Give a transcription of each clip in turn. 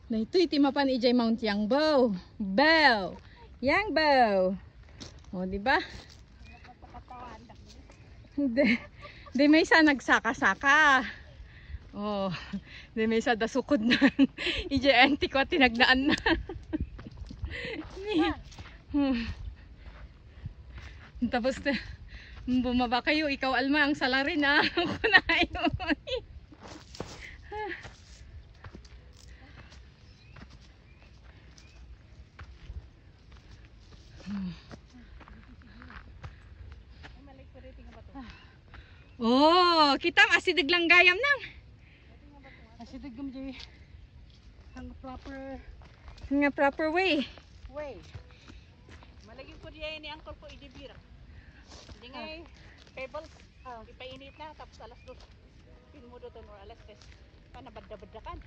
Na ito itimapan ijay Mount Yangbo. Bow. Yangbo. O, di ba? Di may isa nagsaka-saka. Oh, di may isa dasukod na. Ijay auntie ko tinagnaan na. Tapos bumaba kayo, ikaw Alma ang salary na. Kunain mo. Oh, kita asidig lang gayam nang. Asidig gam di ang proper way. Malagi ko diya ni uncle ko idibira. Di ngay pebbles ipainit na tapos alas 2. Pinmudo to or alas 3. Panabadda-baddakan.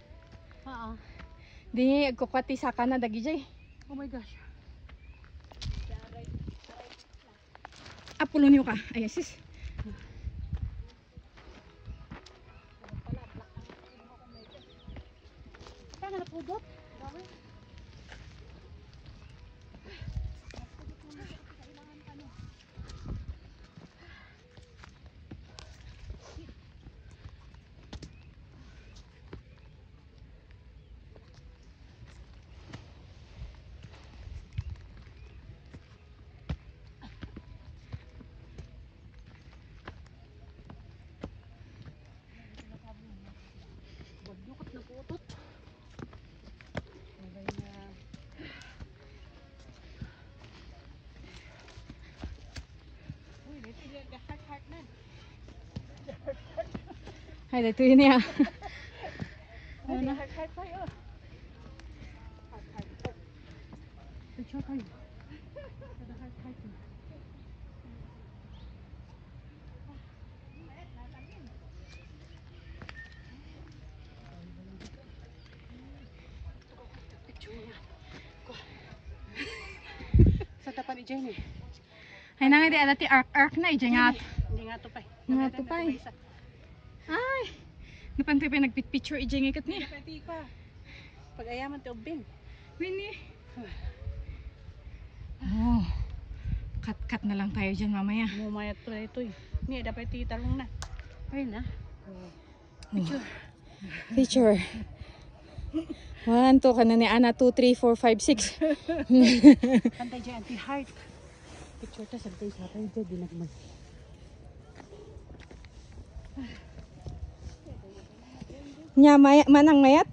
Di agkukwati saka na dagi jay. Oh my gosh. Apulo niyo ka. Ay sis. Kaya napudot. Naputot. Uy, dito dia heart na. Ay, dito yun niya. Ano na? Heart tayo. Heart. Picture tayo. Ada heart. Sa tapan ni Jenny. Ay, nangay di alati ark na ijay nga. Hindi nga tupay. Nga tupay. Ay, napantay pa nagpicture ijay nga kat niya. Pati pa. Pag-ayaman ti ubin. Winnie. Oh, cut na lang tayo dyan mamaya. Mumayat to na ito eh. Hindi, dapat titarong na. Ayun na. Picture. 1, 2, ka na ni Ana. 2, 3, 4, 5, 6. Kantay dyan, anti-heart. Picture ta, sabay sa akin dyan, di nagman. Nya, manang mayat.